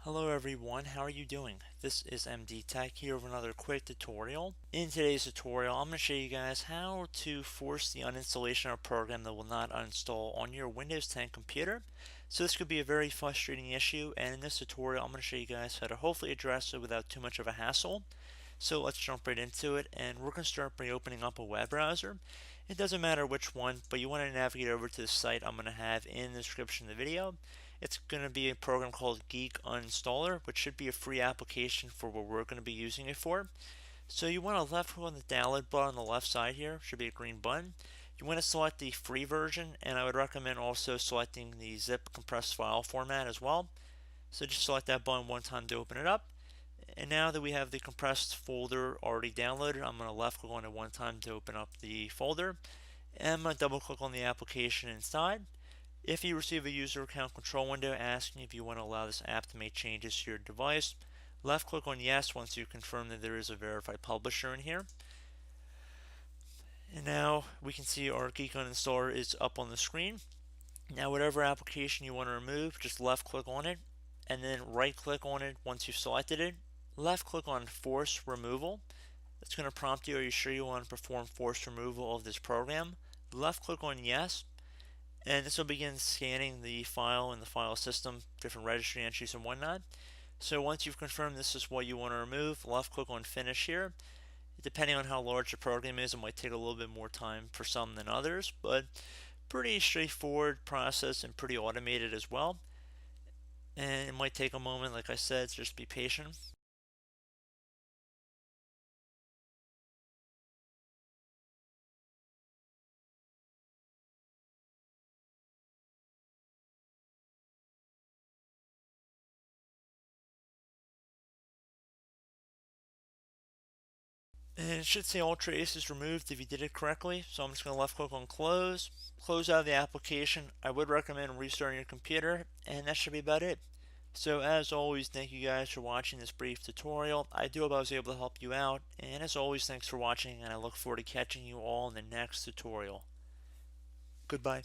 Hello everyone, how are you doing? This is MD Tech here with another quick tutorial. In today's tutorial, I'm going to show you guys how to force the uninstallation of a program that will not uninstall on your Windows 10 computer. So this could be a very frustrating issue, and in this tutorial I'm going to show you guys how to hopefully address it without too much of a hassle. So let's jump right into it, and we're going to start by opening up a web browser. It doesn't matter which one, but you want to navigate over to the site I'm going to have in the description of the video. It's going to be a program called Geek Uninstaller, which should be a free application for what we're going to be using it for. So you want to left click on the download button on the left side here, should be a green button. You want to select the free version, and I would recommend also selecting the zip compressed file format as well. So just select that button one time to open it up. And now that we have the compressed folder already downloaded, I'm going to left click on it one time to open up the folder. And I'm going to double click on the application inside. If you receive a user account control window asking if you want to allow this app to make changes to your device, left click on yes once you confirm that there is a verified publisher in here. And now we can see our Geek Uninstaller is up on the screen. Now whatever application you want to remove, just left click on it and then right click on it once you've selected it. Left click on force removal. It's going to prompt you, are you sure you want to perform force removal of this program? Left click on yes. And this will begin scanning the file in the file system, different registry entries and whatnot. So once you've confirmed this is what you want to remove, left click on finish here. Depending on how large the program is, it might take a little bit more time for some than others, but pretty straightforward process and pretty automated as well. And it might take a moment, like I said, so just be patient. And it should say all traces removed if you did it correctly. So I'm just going to left click on close, close out of the application. I would recommend restarting your computer, and that should be about it. So as always, thank you guys for watching this brief tutorial. I do hope I was able to help you out, and as always, thanks for watching, and I look forward to catching you all in the next tutorial. Goodbye.